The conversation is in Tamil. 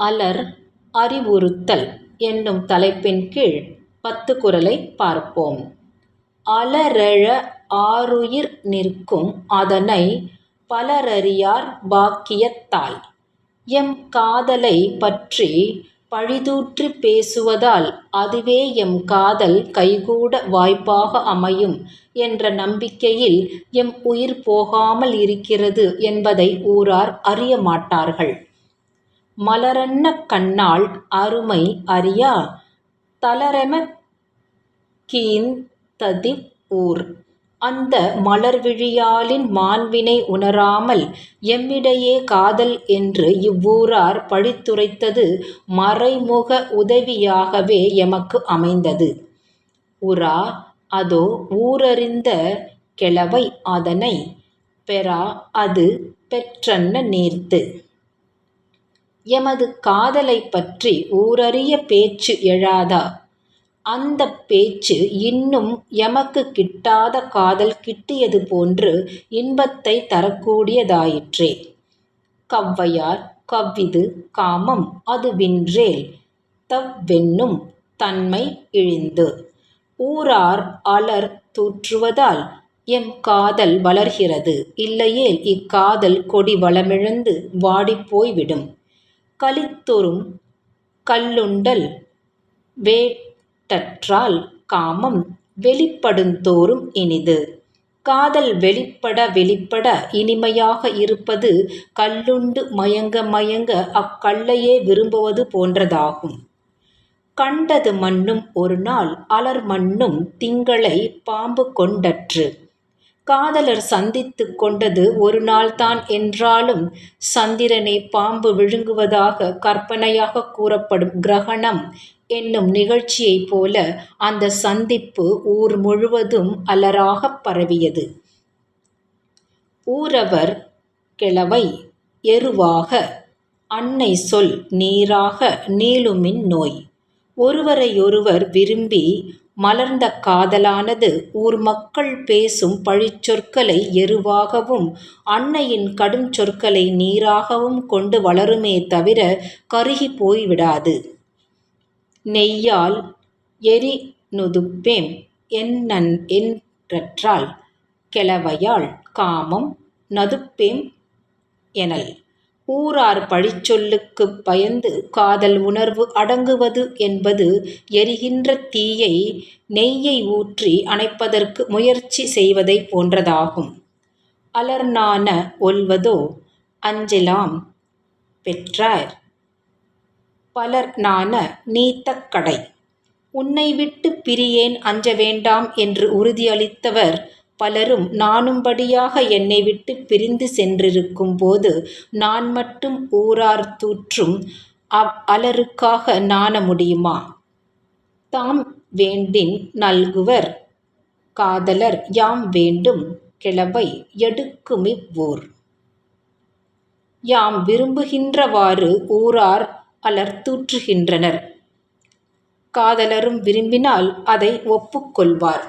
அலர் அறிவுறுத்தல் என்னும் தலைப்பின் கீழ் 10 குறளை பார்ப்போம். அலரெழ ஆருயிர் நிற்கும் அதனை பலரறியார் பாக்கியத்தால். எம் காதலை பற்றி பழிதூற்றி பேசுவதால் அதுவே எம் காதல் கைகூட வாய்ப்பாக அமையும் என்ற நம்பிக்கையில் எம் உயிர் போகாமல் இருக்கிறது என்பதை ஊரார் அறிய மாட்டார்கள். மலரன்ன கண்ணாள் அருமை அறியா தளரெமக் கீந்ததிவ் ஊர். அந்த மலர்விழியாளின் மாண்பினை உணராமல் எம்மிடையே காதல் என்று இவ்வூரார் பழித்துரைத்தது மறைமுக உதவியாகவே எமக்கு அமைந்தது. உரா அதோ ஊரறிந்த கெளவை அதனை பெறா அது பெற்றன்ன நீர்த்து. எமது காதலை பற்றி ஊரறிய பேச்சு எழாதா? அந்தப் பேச்சு இன்னும் எமக்கு கிட்டாத காதல் கிட்டியது போன்று இன்பத்தை தரக்கூடியதாயிற்றே. கவ்வையார் கவ்விது காமம் அது வின்றேல் தவ்வென்னும் தன்மை இழிந்து. ஊரார் அலர் தூற்றுவதால் எம் காதல் வளர்கிறது. இல்லையேல் இக்காதல் கொடி வளமிழந்து வாடிப்போய்விடும். களித்தொறும் கள்ளுண்டல் வேட்டற்றால் காமம் வெளிப்படுந்தோறும் இனிது. காதல் வெளிப்பட வெளிப்பட இனிமையாக இருப்பது கள்ளுண்டு மயங்க மயங்க அக்கள்ளையே விரும்புவது போன்றதாகும். கண்டது மன்னும் ஒருநாள் அலர் மன்னும் திங்களை பாம்பு கொண்டற்று. காதலர் சந்தித்துக் கொண்டது ஒரு நாள்தான் என்றாலும் சந்திரனை பாம்பு விழுங்குவதாக கற்பனையாக கூறப்படும் கிரகணம் என்னும் நிகழ்ச்சியைப் போல அந்த சந்திப்பு ஊர் முழுவதும் அலராகப் பரவியது. ஊரவர் கிழவை எருவாக அன்னை சொல் நீராக நீளுமின் நோய். ஒருவரையொருவர் விரும்பி மலர்ந்த காதலானது ஊர் மக்கள் பேசும் பழிச்சொற்களை எருவாகவும் அன்னையின் கடும் சொற்களை நீராகவும் கொண்டு வளருமே தவிர கருகி போய்விடாது. நெய்யால் எரிநுதுப்பேம் என்றற்றால் கெளவையாள் காமம் நதுப்பேம் எனல். ஊரார் பழிச்சொல்லுக்குப் பயந்து காதல் உணர்வு அடங்குவது என்பது எரிகின்ற தீயை நெய்யை ஊற்றி அணைப்பதற்கு முயற்சி செய்வதைப் போன்றதாகும். அலர்நாண ஒல்வதோ அஞ்செலாம் பெற்றார் பலர்நாண நீத்தக் கடை. உன்னை விட்டுப் பிரியேன் அஞ்ச வேண்டாம் என்று உறுதியளித்தவர் பலரும் நாணும்படியாக என்னை விட்டுப் பிரிந்து சென்றிருக்கும் போது நான் மட்டும் ஊரார் தூற்றும் அலருக்காக நாண முடியுமா? தாம் வேண்டின் நல்குவர் காதலர் யாம் வேண்டும் கிழவை எடுக்குமிவ் ஊர். யாம் விரும்புகின்றவாறு ஊரார் அலர் தூற்றுகின்றனர். காதலரும் விரும்பினால் அதை ஒப்புக்கொள்வார்.